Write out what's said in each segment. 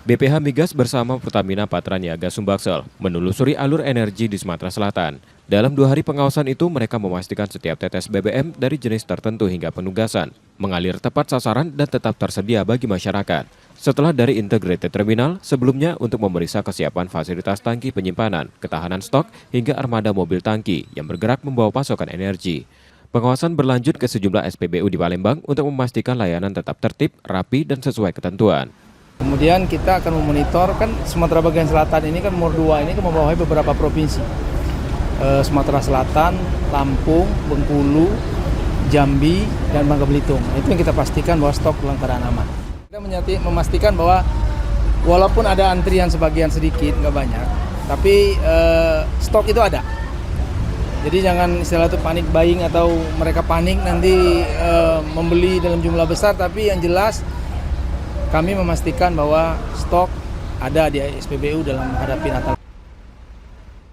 BPH Migas bersama Pertamina Patraniaga Sumbaksel menelusuri alur energi di Sumatera Selatan. Dalam 2 hari pengawasan itu, mereka memastikan setiap tetes BBM dari jenis tertentu hingga penugasan, mengalir tepat sasaran dan tetap tersedia bagi masyarakat. Setelah dari Integrated Terminal, sebelumnya untuk memeriksa kesiapan fasilitas tangki penyimpanan, ketahanan stok, hingga armada mobil tangki yang bergerak membawa pasokan energi. Pengawasan berlanjut ke sejumlah SPBU di Palembang untuk memastikan layanan tetap tertib, rapi, dan sesuai ketentuan. Kemudian kita akan memonitor, kan Sumatera bagian selatan ini kan nomor 2 ini kan membawahi beberapa provinsi. Sumatera Selatan, Lampung, Bengkulu, Jambi, dan Bangka Belitung. Itu yang kita pastikan bahwa stok dalam keadaan aman. Kita memastikan bahwa walaupun ada antrian sebagian sedikit, nggak banyak, tapi stok itu ada. Jadi jangan istilah itu panik buying atau mereka panik nanti membeli dalam jumlah besar, tapi yang jelas kami memastikan bahwa stok ada di SPBU dalam menghadapi Natal.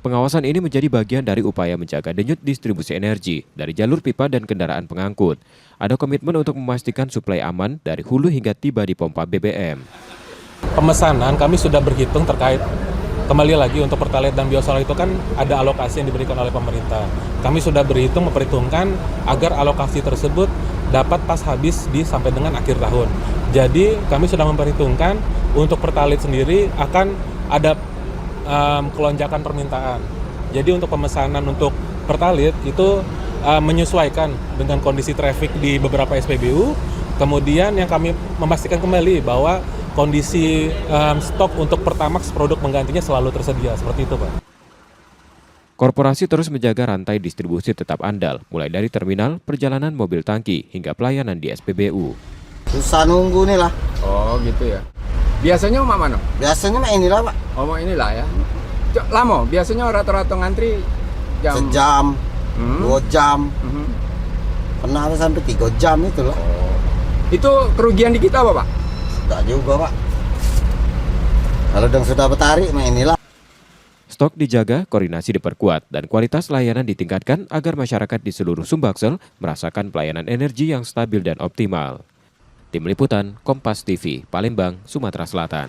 Pengawasan ini menjadi bagian dari upaya menjaga denyut distribusi energi dari jalur pipa dan kendaraan pengangkut. Ada komitmen untuk memastikan suplai aman dari hulu hingga tiba di pompa BBM. Pemesanan kami sudah berhitung terkait kembali lagi untuk Pertalite dan Biosolar itu kan ada alokasi yang diberikan oleh pemerintah. Kami sudah memperhitungkan agar alokasi tersebut dapat pas habis sampai dengan akhir tahun. Jadi kami sudah memperhitungkan untuk Pertalite sendiri akan ada kelonjakan permintaan. Jadi untuk pemesanan untuk Pertalite itu menyesuaikan dengan kondisi traffic di beberapa SPBU. Kemudian yang kami memastikan kembali bahwa kondisi stok untuk Pertamax produk penggantinya selalu tersedia. Seperti itu, Pak. Korporasi terus menjaga rantai distribusi tetap andal, mulai dari terminal, perjalanan mobil tangki, hingga pelayanan di SPBU. Susah nunggu nih lah. Oh gitu ya. Biasanya mak mana? Biasanya mah inilah Pak. Oh mak inilah ya. Lama, biasanya rata-rata ngantri Sejam, 2 jam. Pernah ada sampai 3 jam itu loh. Itu kerugian di kita apa Pak? Tidak juga Pak. Kalau sudah bertarik mah inilah. Stok dijaga, koordinasi diperkuat, dan kualitas layanan ditingkatkan agar masyarakat di seluruh Sumbaksel merasakan pelayanan energi yang stabil dan optimal. Tim Liputan, Kompas TV, Palembang, Sumatera Selatan.